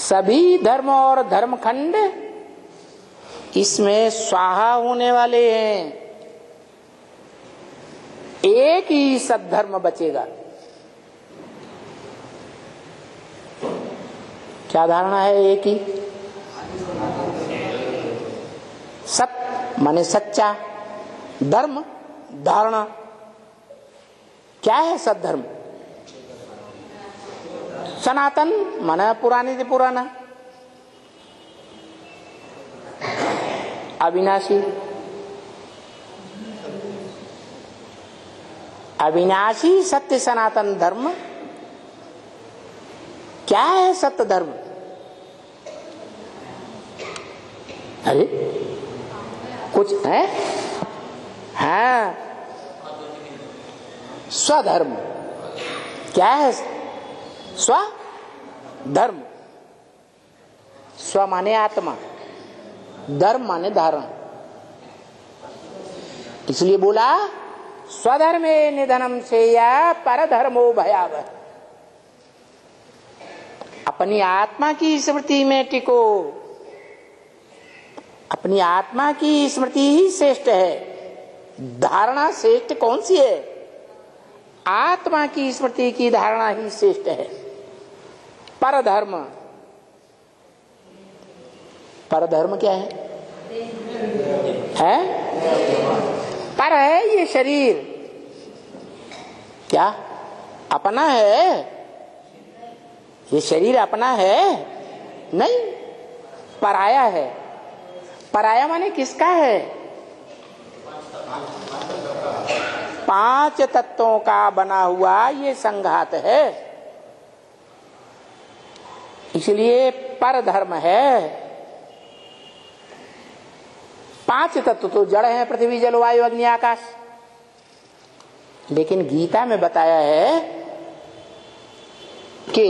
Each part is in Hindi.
सभी धर्म और धर्मखंड इसमें स्वाहा होने वाले हैं, एक ही सद्धर्म बचेगा। क्या धारणा है? एक ही सत्य माने सच्चा, धर्म धारणा। क्या है सद्धर्म? सनातन माने पुरानी से पुराना, अविनाशी। अविनाशी सत्य सनातन धर्म। क्या है सत्य धर्म? अरे कुछ है? हाँ, स्वधर्म। क्या है स्वधर्म? स्व माने आत्मा, धर्म माने धारण। इसलिए बोला स्वधर्मे निधनम सेया परधर्मो भयावह। अपनी आत्मा की स्मृति में टिको। अपनी आत्मा की स्मृति ही श्रेष्ठ है। धारणा श्रेष्ठ कौन सी है? आत्मा की स्मृति की धारणा ही श्रेष्ठ है। परधर्म, परधर्म क्या है? पर है ये शरीर। क्या अपना है? ये शरीर अपना है? नहीं, पराया है। पराया माने किसका है? पांच तत्वों का बना हुआ ये संघात है, इसलिए परधर्म है। पांच तत्व तो जड़ हैं, पृथ्वी जल वायु अग्नि आकाश। लेकिन गीता में बताया है कि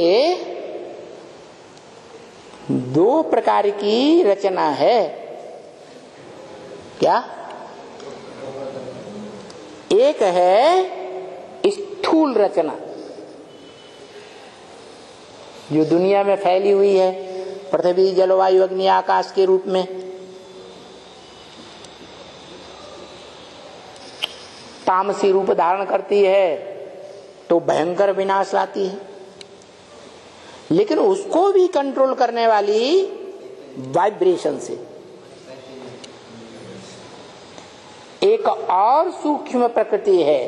दो प्रकार की रचना है। क्या? एक है स्थूल रचना जो दुनिया में फैली हुई है, पृथ्वी जलवायु अग्नि आकाश के रूप में। तामसी रूप धारण करती है तो भयंकर विनाश लाती है। लेकिन उसको भी कंट्रोल करने वाली वाइब्रेशन से एक और सूक्ष्म प्रकृति है।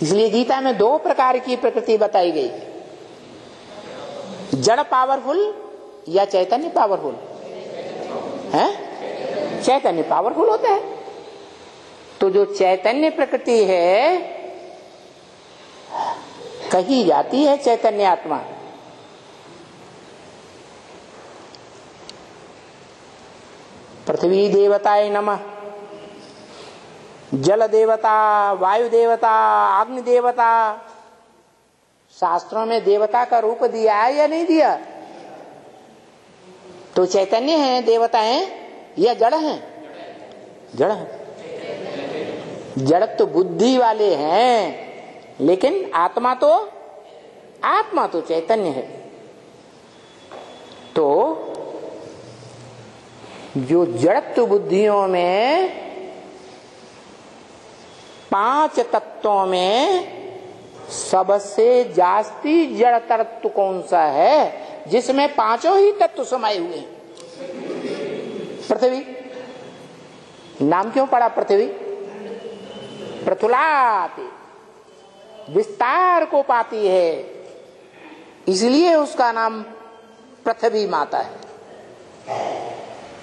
इसलिए गीता में दो प्रकार की प्रकृति बताई गई, जड़ पावरफुल या चैतन्य पावरफुल है। चैतन्य पावरफुल होता है। तो जो चैतन्य प्रकृति है कही जाती है चैतन्य आत्मा। पृथ्वी देवताय नमः, जल देवता, वायु देवता, अग्नि देवता। शास्त्रों में देवता का रूप दिया है या नहीं दिया? तो चैतन्य है देवता है या जड़ है? जड़ है। जड़ तो बुद्धि वाले हैं, लेकिन आत्मा तो चैतन्य है। तो जो जड़त्व बुद्धियों में पांच तत्वों में सबसे जास्ती जड़ तत्व कौन सा है? जिसमें पांचों ही तत्व समाये हुए हैं। पृथ्वी। नाम क्यों पड़ा पृथ्वी? पृथुलाति, विस्तार को पाती है, इसलिए उसका नाम पृथ्वी माता है।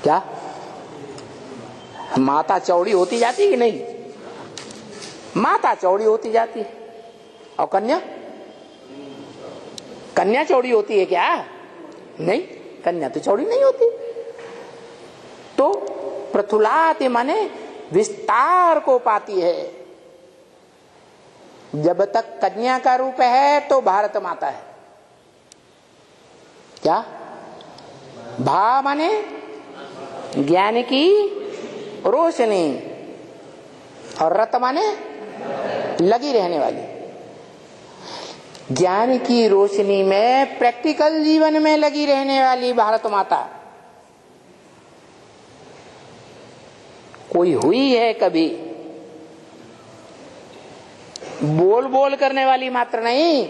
क्या माता चौड़ी होती जाती है कि नहीं? माता चौड़ी होती जाती है। और कन्या चौड़ी होती है क्या? नहीं, कन्या तो चौड़ी नहीं होती। तो पृथुलाति माने विस्तार को पाती है। जब तक कन्या का रूप है तो भारत माता है। क्या? भा माने ज्ञान की रोशनी, और रत माने लगी रहने वाली। ज्ञान की रोशनी में प्रैक्टिकल जीवन में लगी रहने वाली भारत माता कोई हुई है कभी? बोल बोल करने वाली मात्र नहीं,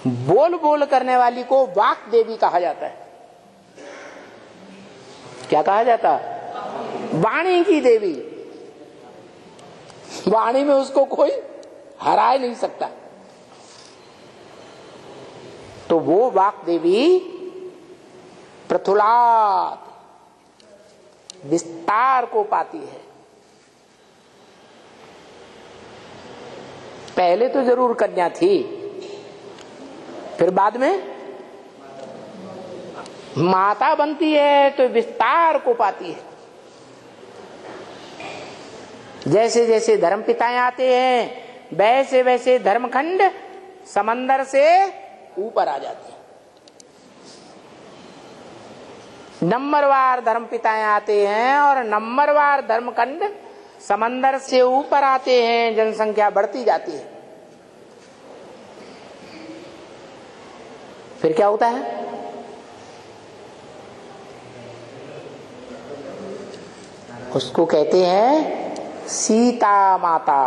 बोल बोल करने वाली को वाक देवी कहा जाता है। क्या कहा जाता? वाणी की देवी। वाणी में उसको कोई हरा नहीं सकता। तो वो वाक देवी प्रथुलात विस्तार को पाती है। पहले तो जरूर कन्या थी, फिर बाद में माता बनती है तो विस्तार को पाती है। जैसे जैसे धर्म पिताएं आते हैं वैसे वैसे धर्मखंड समंदर से ऊपर आ जाते हैं। नंबरवार धर्म पिताएं आते हैं और नंबरवार धर्मखंड समंदर से ऊपर आते हैं, जनसंख्या बढ़ती जाती है। फिर क्या होता है? उसको कहते हैं सीता माता।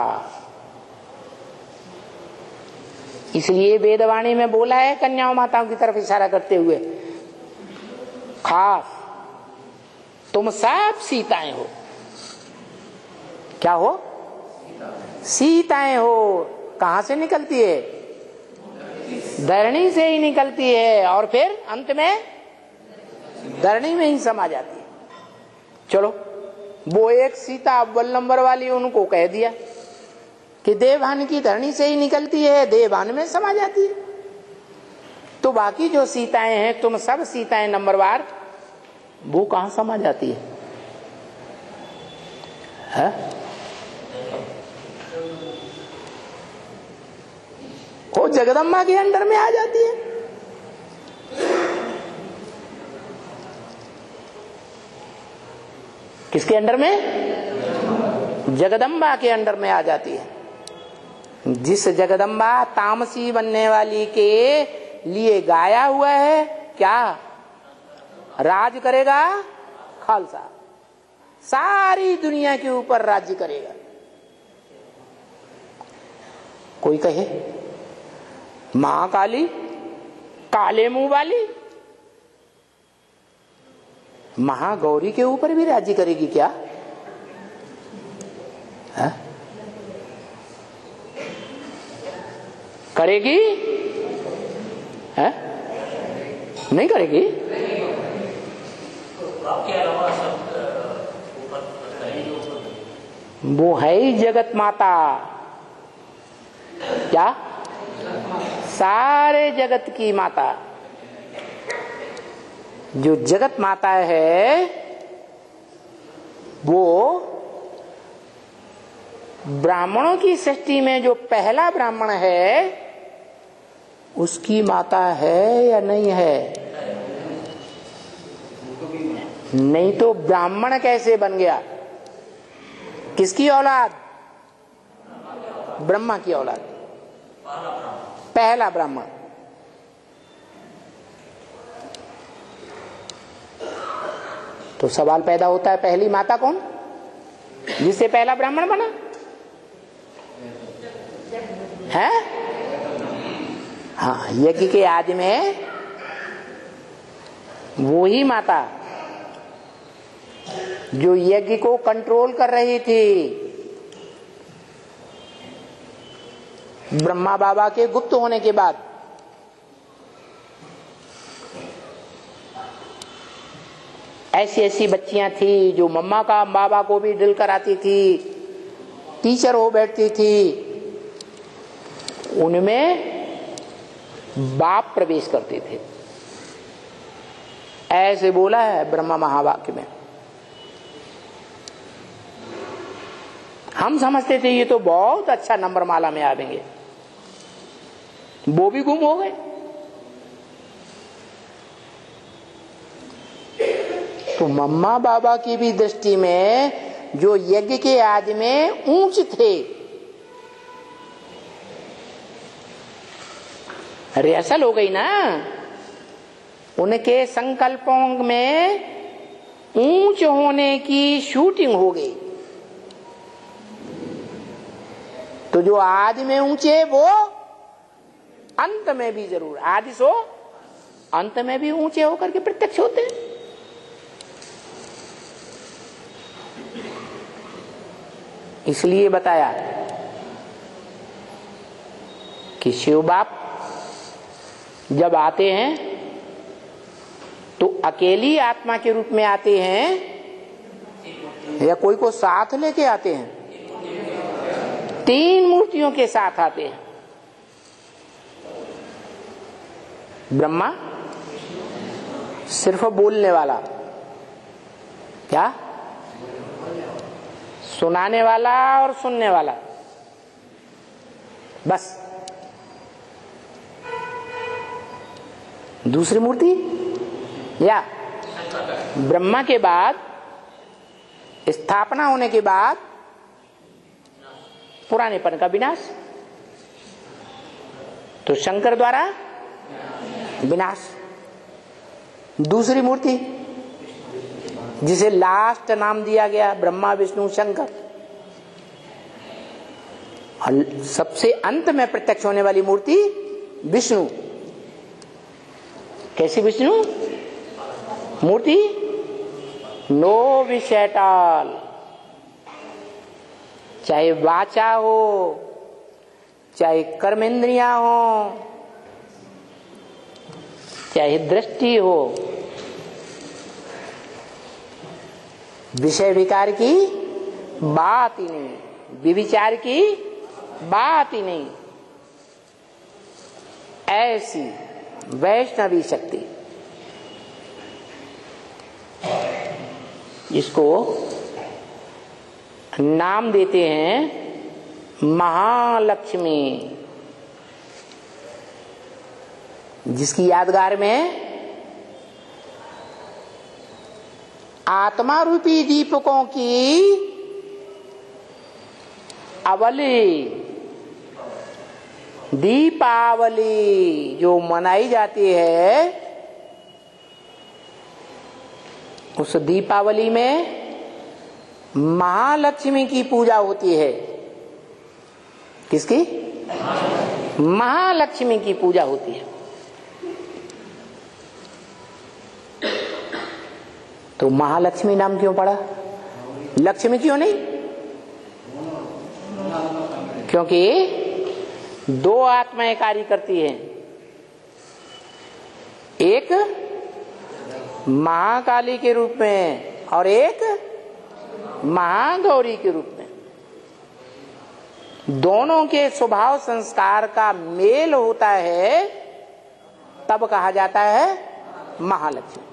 इसलिए वेदवाणी में बोला है कन्याओं माताओं की तरफ इशारा करते हुए, खास तुम सब सीताएं हो। क्या हो? सीताएं हो। कहां से निकलती है? धरणी से ही निकलती है और फिर अंत में धरणी में ही समा जाती है। चलो, वो एक सीता अव्वल नंबर वाली उनको कह दिया कि देवभान की धरणी से ही निकलती है, देवभान में समा जाती है। तो बाकी जो सीताएं हैं, तुम सब सीताएं नंबरवार, वो कहां समा जाती है? वो जगदम्बा के अंडर में आ जाती है। किसके अंडर में? जगदम्बा के अंडर में आ जाती है। जिस जगदम्बा तामसी बनने वाली के लिए गाया हुआ है, क्या राज करेगा? खालसा सारी दुनिया के ऊपर राज्य करेगा। कोई कहे महाकाली काले मुंह वाली महागौरी के ऊपर भी राज्य करेगी क्या? है? करेगी? है? नहीं करेगी? वो है ही जगत माता। क्या? सारे जगत की माता। जो जगत माता है वो ब्राह्मणों की सृष्टि में जो पहला ब्राह्मण है उसकी माता है या नहीं है? नहीं तो ब्राह्मण कैसे बन गया? किसकी औलाद? ब्रह्मा की औलाद, पहला ब्राह्मण। तो सवाल पैदा होता है, पहली माता कौन जिससे पहला ब्राह्मण बना है? हाँ, यज्ञ के आदि में वो ही माता जो यज्ञ को कंट्रोल कर रही थी। ब्रह्मा बाबा के गुप्त होने के बाद ऐसी ऐसी बच्चियां थी जो मम्मा का बाबा को भी ड्रिल कराती थी, टीचर हो बैठती थी। उनमें बाप प्रवेश करते थे। ऐसे बोला है ब्रह्मा महावाक्य में। हम समझते थे ये तो बहुत अच्छा नंबर माला में आवेंगे, वो भी गुम हो गए। तो मम्मा बाबा की भी दृष्टि में जो यज्ञ के आदि में ऊंच थे रिहर्सल हो गई ना, उनके संकल्पों में ऊंच होने की शूटिंग हो गई। तो जो आदि में ऊंचे वो अंत में भी जरूर, आदि सो अंत में भी ऊंचे होकर के प्रत्यक्ष होते हैं। इसलिए बताया कि शिव बाप जब आते हैं तो अकेली आत्मा के रूप में आते हैं या कोई को साथ लेके आते हैं? 3 मूर्तियों के साथ आते हैं। ब्रह्मा सिर्फ बोलने वाला, क्या सुनाने वाला और सुनने वाला, बस। दूसरी मूर्ति या ब्रह्मा के बाद स्थापना होने के बाद पुरानेपन का विनाश, तो शंकर द्वारा विनाश। दूसरी मूर्ति जिसे लास्ट नाम दिया गया ब्रह्मा विष्णु शंकर, और सबसे अंत में प्रत्यक्ष होने वाली मूर्ति विष्णु। कैसी विष्णु मूर्ति? नो विषयटाल, चाहे वाचा हो, चाहे कर्मेंद्रियां हो, चाहे दृष्टि हो, विषय विकार की बात ही नहीं, विविचार की बात ही नहीं। ऐसी वैष्णवी शक्ति जिसको नाम देते हैं महालक्ष्मी, जिसकी यादगार में आत्मा रूपी दीपकों की अवली, दीपावली जो मनाई जाती है, उस दीपावली में महालक्ष्मी की पूजा होती है। किसकी? महालक्ष्मी की पूजा होती है। तो महालक्ष्मी नाम क्यों पड़ा? लक्ष्मी क्यों नहीं? क्योंकि 2 आत्माएं कार्य करती हैं, एक महाकाली के रूप में और एक महागौरी के रूप में। दोनों के स्वभाव संस्कार का मेल होता है, तब कहा जाता है महालक्ष्मी।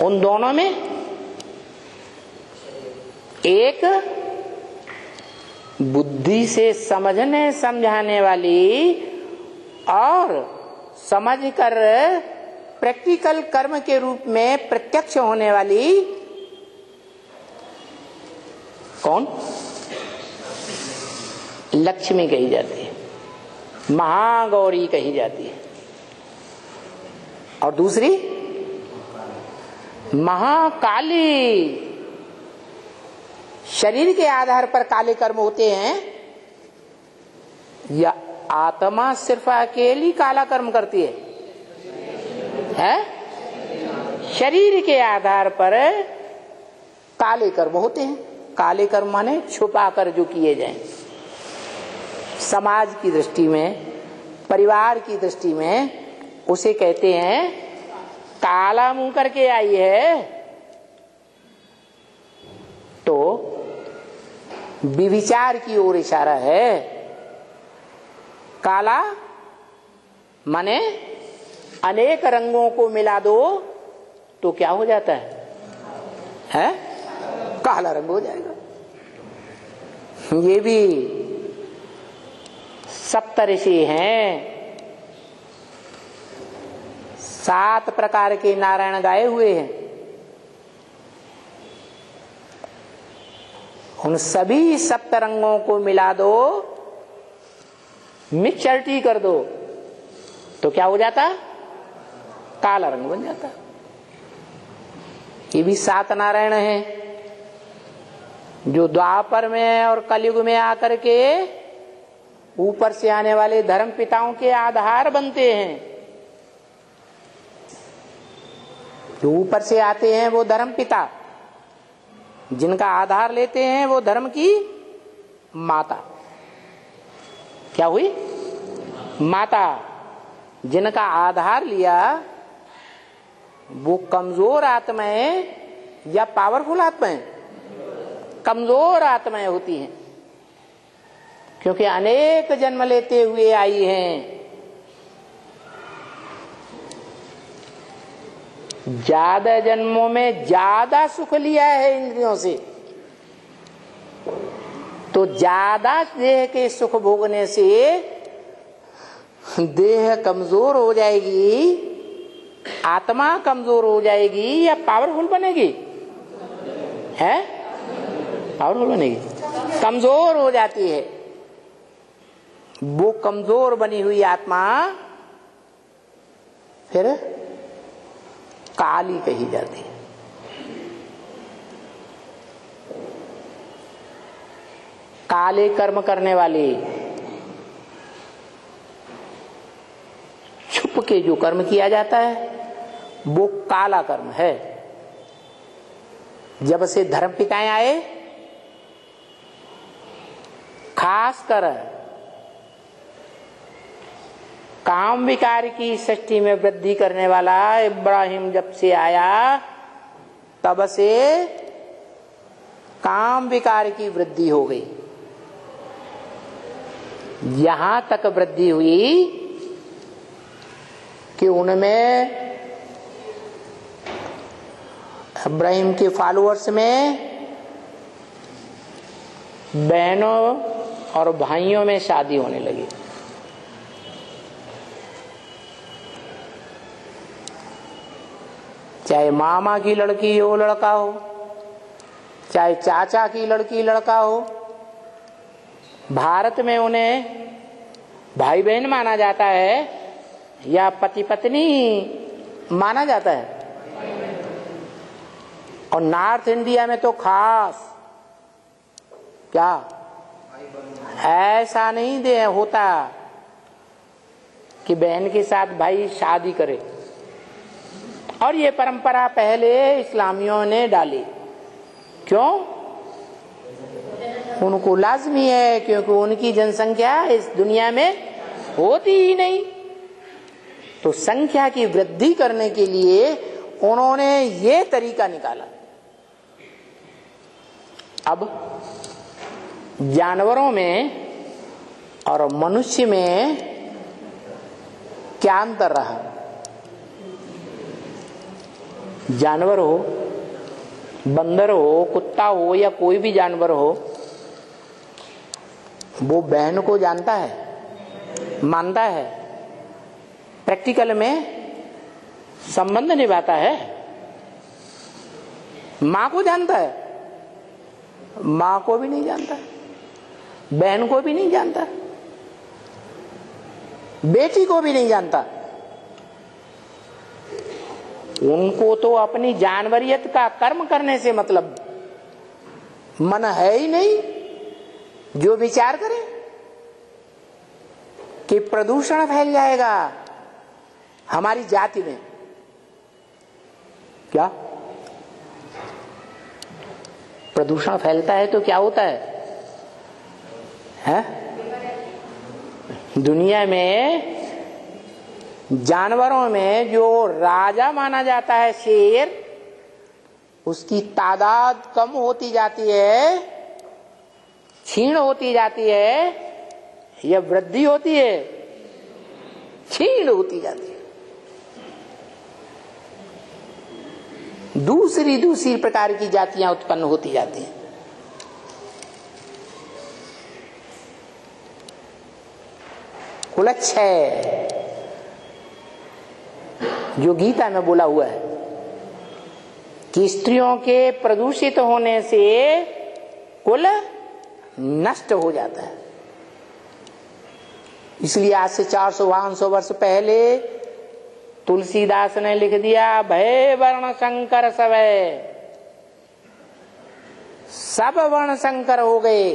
उन दोनों में एक बुद्धि से समझने समझाने वाली और समझकर प्रैक्टिकल कर्म के रूप में प्रत्यक्ष होने वाली कौन? लक्ष्मी कही जाती है, महागौरी कही जाती है। और दूसरी महाकाली। शरीर के आधार पर काले कर्म होते हैं या आत्मा सिर्फ अकेली काला कर्म करती है? शरीर के आधार पर काले कर्म होते हैं। काले कर्म माने छुपा कर जो किए जाएं, समाज की दृष्टि में, परिवार की दृष्टि में उसे कहते हैं काला मुंह करके आई है। तो विविचार की ओर इशारा है। काला माने अनेक रंगों को मिला दो तो क्या हो जाता है? काला रंग हो जाएगा। ये भी सप्तऋषि हैं, 7 प्रकार के नारायण गाए हुए हैं। उन सभी 7 रंगों को मिला दो मिक्सचर कर दो तो क्या हो जाता? काला रंग बन जाता। ये भी 7 नारायण हैं जो द्वापर में और कलयुग में आकर के ऊपर से आने वाले धर्म पिताओं के आधार बनते हैं। जो ऊपर से आते हैं वो धर्म पिता, जिनका आधार लेते हैं वो धर्म की माता। क्या हुई? माता। जिनका आधार लिया वो कमजोर आत्माएं या पावरफुल आत्माएं? कमजोर आत्माएं होती हैं, क्योंकि अनेक जन्म लेते हुए आई हैं। ज्यादा जन्मों में ज्यादा सुख लिया है इंद्रियों से, तो ज्यादा देह के सुख भोगने से देह कमजोर हो जाएगी, आत्मा कमजोर हो जाएगी या पावरफुल बनेगी? है पावरफुल बनेगी। कमजोर हो जाती है। वो कमजोर बनी हुई आत्मा फिर काली कही जाती है। काले कर्म करने वाली, छुप के जो कर्म किया जाता है वो काला कर्म है। जब से धर्म पिताएं आए, खासकर काम विकार की सृष्टि में वृद्धि करने वाला इब्राहिम जब से आया, तब से काम विकार की वृद्धि हो गई। यहां तक वृद्धि हुई कि उनमें, इब्राहिम के फॉलोअर्स में, बहनों और भाइयों में शादी होने लगी। चाहे मामा की लड़की हो लड़का हो, चाहे चाचा की लड़की लड़का हो, भारत में उन्हें भाई बहन माना जाता है या पति पत्नी माना जाता है? और नॉर्थ इंडिया में तो खास क्या ऐसा नहीं दे होता कि बहन के साथ भाई शादी करे। और ये परंपरा पहले इस्लामियों ने डाली। क्यों? उनको लाजमी है, क्योंकि उनकी जनसंख्या इस दुनिया में होती ही नहीं। तो संख्या की वृद्धि करने के लिए उन्होंने ये तरीका निकाला। अब जानवरों में और मनुष्य में क्या अंतर रहा? जानवर हो, बंदर हो, कुत्ता हो या कोई भी जानवर हो, वो बहन को जानता है, मानता है, प्रैक्टिकल में संबंध निभाता है। मां को जानता है, मां को भी नहीं जानता, बहन को भी नहीं जानता, बेटी को भी नहीं जानता। उनको तो अपनी जानवरियत का कर्म करने से मतलब मन है ही नहीं जो विचार करे कि प्रदूषण फैल जाएगा हमारी जाति में। क्या प्रदूषण फैलता है तो क्या होता है? दुनिया में जानवरों में जो राजा माना जाता है शेर, उसकी तादाद कम होती जाती है, क्षीण होती जाती है या वृद्धि होती है? क्षीण होती जाती है। दूसरी प्रकार की जातियां उत्पन्न होती जाती हैं। कुलच्छय जो गीता में बोला हुआ है कि स्त्रियों के प्रदूषित होने से कुल नष्ट हो जाता है। इसलिए आज से 400-500 वर्ष पहले तुलसीदास ने लिख दिया, भय वर्ण शंकर सवै, सब वर्ण शंकर हो गए,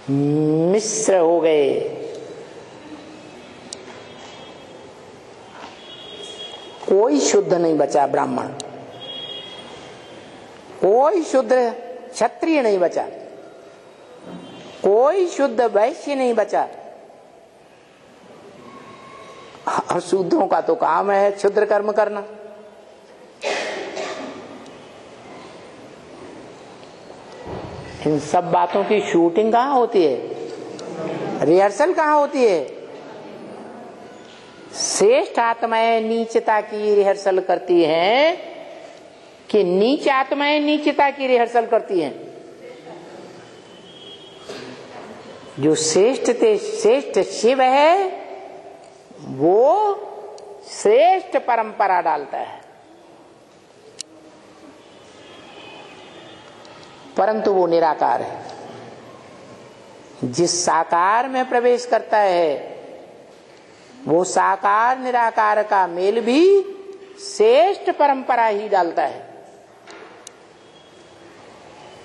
मिश्र हो गए। कोई शुद्ध नहीं बचा ब्राह्मण, कोई शुद्ध क्षत्रिय नहीं बचा, कोई शुद्ध वैश्य नहीं बचा। और शूद्रों का तो काम है क्षुद्र कर्म करना। इन सब बातों की शूटिंग कहाँ होती है, रिहर्सल कहाँ होती है? श्रेष्ठ आत्माएं नीचता की रिहर्सल करती हैं कि नीच आत्माएं नीचता की रिहर्सल करती हैं? जो श्रेष्ठ शिव है वो श्रेष्ठ परंपरा डालता है, परंतु वो निराकार है। जिस साकार में प्रवेश करता है वो साकार निराकार का मेल भी श्रेष्ठ परंपरा ही डालता है।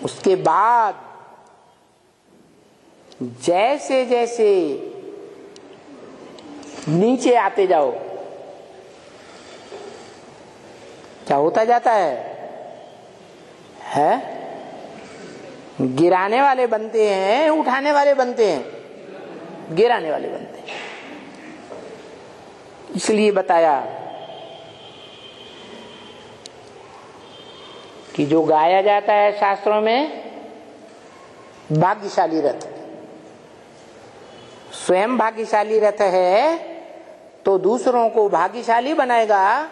उसके बाद जैसे जैसे नीचे आते जाओ क्या होता जाता है? गिराने वाले बनते हैं, उठाने वाले बनते हैं, गिराने वाले बनते हैं। इसलिए बताया कि जो गाया जाता है शास्त्रों में, भाग्यशाली रथ, स्वयं भाग्यशाली रथ है तो दूसरों को भाग्यशाली बनाएगा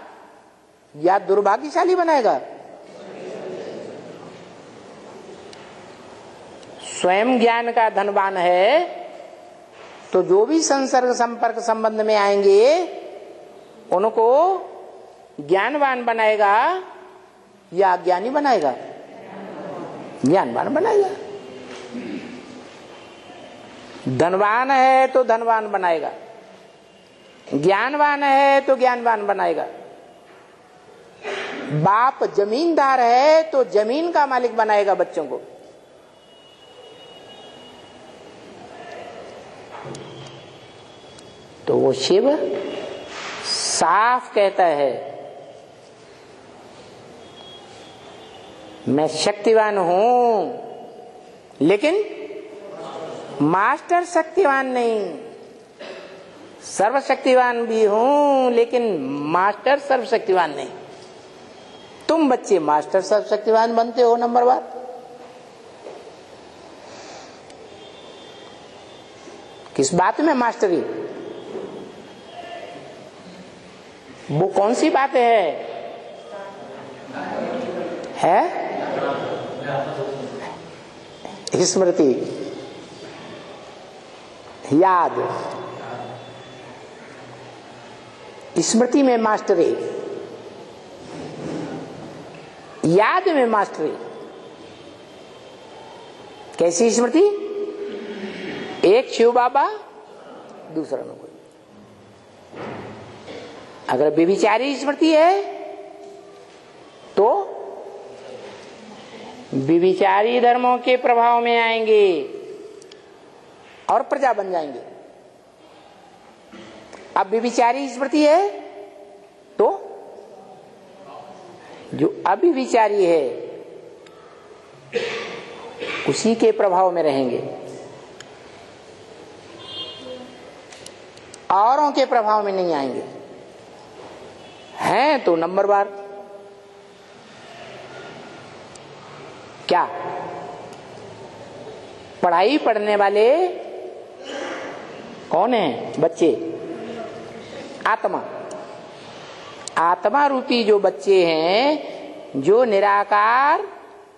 या दुर्भाग्यशाली बनाएगा? स्वयं ज्ञान का धनवान है तो जो भी संसर्ग संपर्क संबंध में आएंगे उनको ज्ञानवान बनाएगा या अज्ञानी बनाएगा? ज्ञानवान बनाएगा। धनवान है तो धनवान बनाएगा, ज्ञानवान है तो ज्ञानवान बनाएगा। बाप जमींदार है तो जमीन का मालिक बनाएगा बच्चों को। तो वो शिव साफ कहता है, मैं शक्तिवान हूं लेकिन मास्टर शक्तिवान नहीं, सर्वशक्तिवान भी हूं लेकिन मास्टर सर्वशक्तिवान नहीं। तुम बच्चे मास्टर सर्वशक्तिवान बनते हो नंबर 1। किस बात में मास्टरी? वो कौन सी बात है? स्मृति, याद, स्मृति में मास्टरी, याद में मास्टरी। कैसी स्मृति? एक शिव बाबा, दूसरा न कोई। अगर व्यभिचारी स्मृति है तो व्यभिचारी धर्मों के प्रभाव में आएंगे और प्रजा बन जाएंगे। अब व्यभिचारी स्मृति है तो जो अव्यभिचारी है उसी के प्रभाव में रहेंगे, औरों के प्रभाव में नहीं आएंगे। हैं तो नंबर 1 क्या? पढ़ाई पढ़ने वाले कौन हैं? बच्चे, आत्मा, आत्मा रूपी जो बच्चे हैं, जो निराकार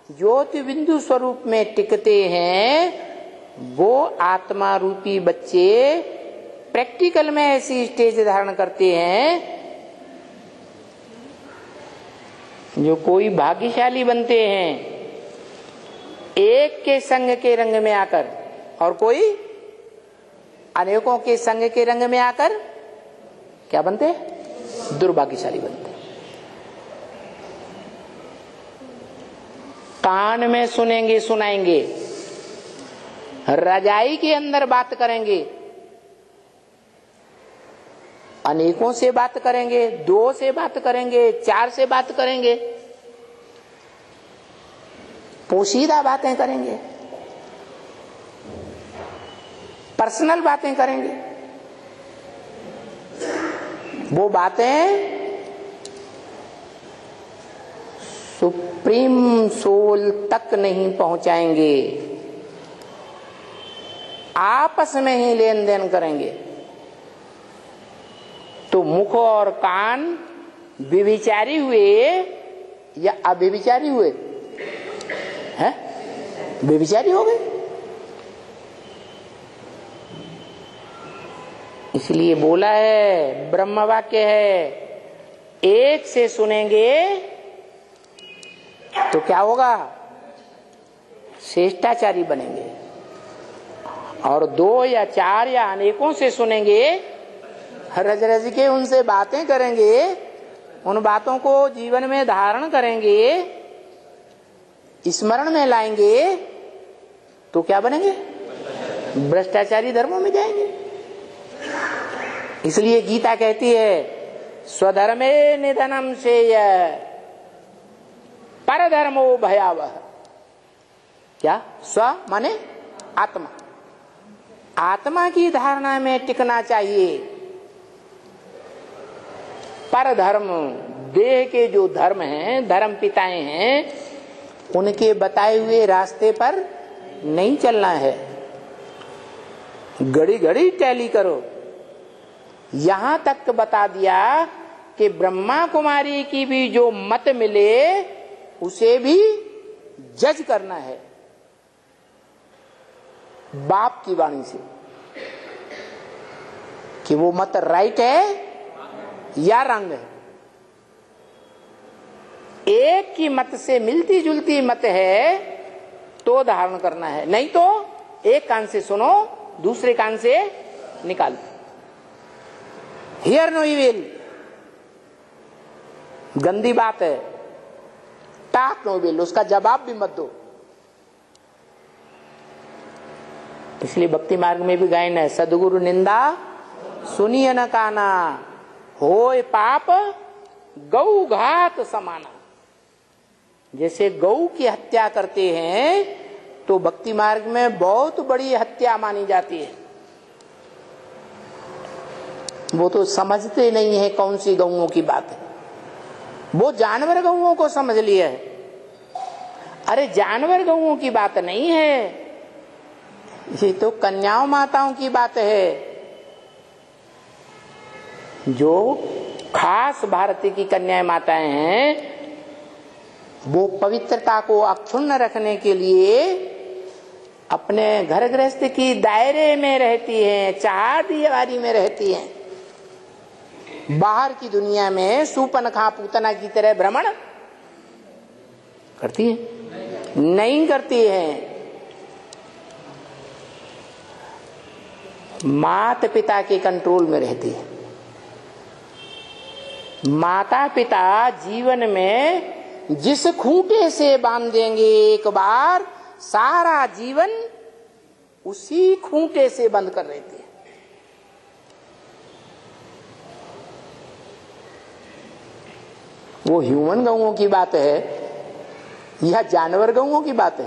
ज्योति बिंदु स्वरूप में टिकते हैं, वो आत्मा रूपी बच्चे प्रैक्टिकल में ऐसी स्टेज धारण करते हैं जो कोई भाग्यशाली बनते हैं। एक के संग के रंग में आकर और कोई अनेकों के संग के रंग में आकर क्या बनते? दुर्भाग्यशाली बनते। कान में सुनेंगे सुनाएंगे, रजाई के अंदर बात करेंगे, अनेकों से बात करेंगे, 2 से बात करेंगे, 4 से बात करेंगे, पोशीदा बातें करेंगे, पर्सनल बातें करेंगे। वो बातें सुप्रीम सोल तक नहीं पहुंचाएंगे, आपस में ही लेन देन करेंगे। तो मुख और कान व्यभिचारी हुए या अव्यभिचारी हुए? हैं? व्यभिचारी हो गए। इसलिए बोला है, ब्रह्म वाक्य है, एक से सुनेंगे तो क्या होगा? श्रेष्ठाचारी बनेंगे। और 2 या 4 या अनेकों से सुनेंगे, रज रज के उनसे बातें करेंगे, उन बातों को जीवन में धारण करेंगे, स्मरण में लाएंगे, तो क्या बनेंगे? भ्रष्टाचारी धर्मों में जाएंगे। इसलिए गीता कहती है, स्वधर्मे निधनम श्रेय परधर्मो भयावह। क्या? स्व माने आत्मा, आत्मा की धारणा में टिकना चाहिए। परधर्म, देह के जो धर्म हैं, धर्म पिताएं हैं, उनके बताए हुए रास्ते पर नहीं चलना है। घड़ी घड़ी टैली करो। यहां तक बता दिया कि ब्रह्मा कुमारी की भी जो मत मिले उसे भी जज करना है बाप की वाणी से, कि वो मत राइट है या रंग है। एक की मत से मिलती जुलती मत है तो धारण करना है, नहीं तो एक कान से सुनो, दूसरे कान से निकालो। हियर नो इविल, गंदी बात है। टाक नो इविल, उसका जवाब भी मत दो। इसलिए भक्ति मार्ग में भी गायन है, सदगुरु निंदा सुनिए न काना, होय पाप गौ घात समाना। जैसे गौ की हत्या करते हैं तो भक्ति मार्ग में बहुत बड़ी हत्या मानी जाती है। वो तो समझते नहीं है कौन सी गौओं की बात है, वो जानवर गौओं को समझ लिया है। अरे जानवर गौओं की बात नहीं है, ये तो कन्याओं माताओं की बात है, जो खास भारतीय की कन्याएं माताएं हैं। वो पवित्रता को अक्षुण्ण रखने के लिए अपने घर गृहस्थ की दायरे में रहती हैं, चार दीवारी में रहती हैं। बाहर की दुनिया में सूपनखा पूतना की तरह भ्रमण करती है? नहीं करती है। माता पिता के कंट्रोल में रहती है। माता पिता जीवन में जिस खूंटे से बांधेंगे एक बार, सारा जीवन उसी खूंटे से बंद कर रहती है। वो ह्यूमन गौओं की बात है या जानवर गौओं की बात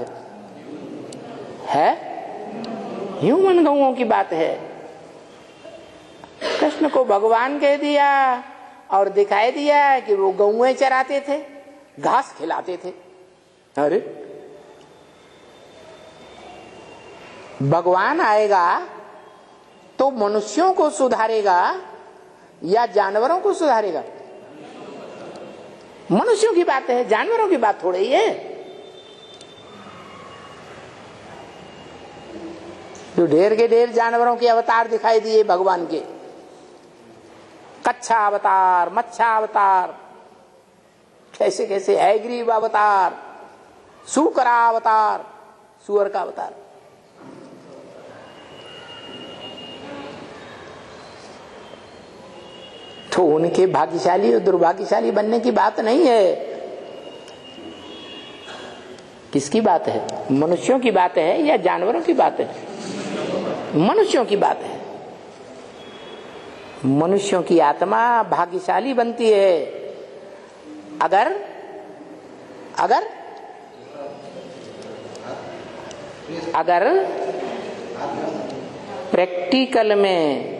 है? ह्यूमन गौओं की बात है। कृष्ण को भगवान कह दिया और दिखाई दिया कि वो गौएं चराते थे, घास खिलाते थे। अरे भगवान आएगा तो मनुष्यों को सुधारेगा या जानवरों को सुधारेगा? मनुष्यों की बात है, जानवरों की बात थोड़ी है। जो ढेर के ढेर जानवरों के अवतार दिखाई दिए भगवान के, कच्छा अवतार, मच्छा अवतार, कैसे कैसे हैग्रीव अवतार, सूकरा अवतार, सूअर का अवतार। तो उनके भाग्यशाली और दुर्भाग्यशाली बनने की बात नहीं है। किसकी बात है? मनुष्यों की बात है या जानवरों की बात है? मनुष्यों की बात है। मनुष्यों की आत्मा भाग्यशाली बनती है अगर अगर अगर प्रैक्टिकल में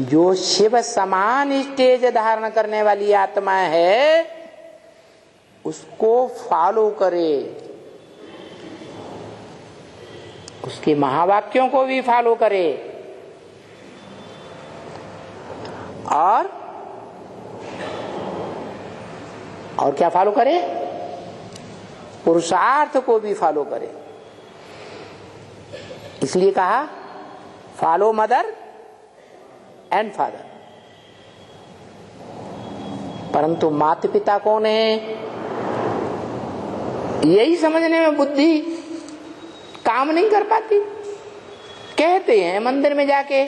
जो शिव समान स्टेज धारण करने वाली आत्मा है उसको फॉलो करे, उसके महावाक्यों को भी फॉलो करे और क्या फॉलो करे? पुरुषार्थ को भी फॉलो करे। इसलिए कहा फॉलो मदर एंड फादर। परंतु माता पिता कौन है, यही समझने में बुद्धि काम नहीं कर पाती। कहते हैं मंदिर में जाके,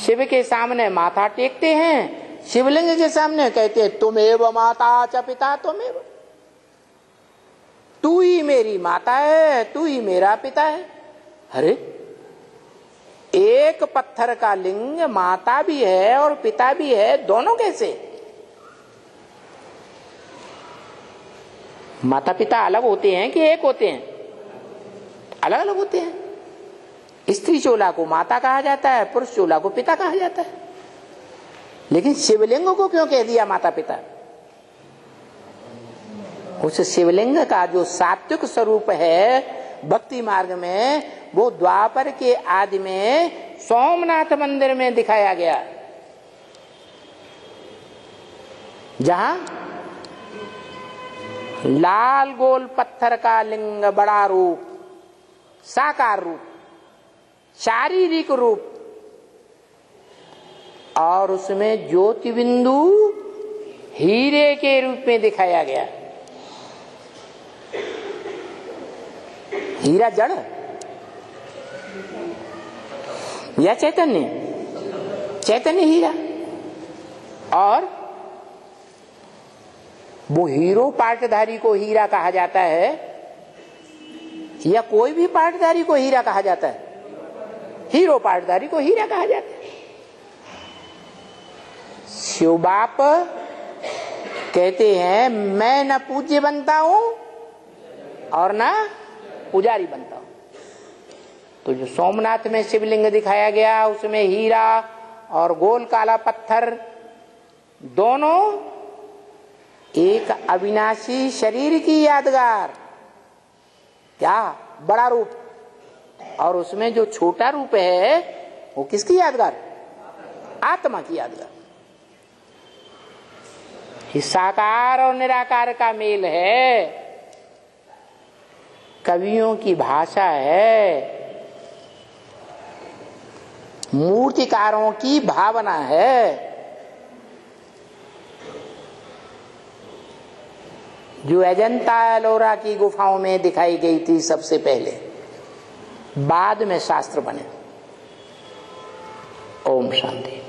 शिव के सामने माथा टेकते हैं, शिवलिंग के सामने कहते हैं तुमेव माता च पिता तुमेव, तू ही मेरी माता है, तू ही मेरा पिता है। अरे एक पत्थर का लिंग माता भी है और पिता भी है, दोनों कैसे? माता पिता अलग होते हैं कि एक होते हैं? अलग अलग होते हैं। स्त्री चोला को माता कहा जाता है, पुरुष चोला को पिता कहा जाता है। लेकिन शिवलिंग को क्यों कह दिया माता पिता? उस शिवलिंग का जो सात्विक स्वरूप है भक्ति मार्ग में, वो द्वापर के आदि में सोमनाथ मंदिर में दिखाया गया, जहां लाल गोल पत्थर का लिंग, बड़ा रूप, साकार रूप, शारीरिक रूप, और उसमें ज्योति बिंदु हीरे के रूप में दिखाया गया। हीरा जड़ या चैतन्य? चैतन्य हीरा। और वो हीरो पाटधारी को हीरा कहा जाता है या कोई भी पाटधारी को हीरा कहा जाता है? हीरो पाटधारी को हीरा कहा जाता है। शिव बाप कहते हैं मैं न पूज्य बनता हूं और न पुजारी बनता हूं। तो जो सोमनाथ में शिवलिंग दिखाया गया उसमें हीरा और गोल काला पत्थर दोनों एक अविनाशी शरीर की यादगार, क्या बड़ा रूप, और उसमें जो छोटा रूप है वो किसकी यादगार? आत्मा की यादगार। साकार और निराकार का मेल है, कवियों की भाषा है, मूर्तिकारों की भावना है। जो अजंता एलोरा की गुफाओं में दिखाई गई थी सबसे पहले, बाद में शास्त्र बने। ओम शांति।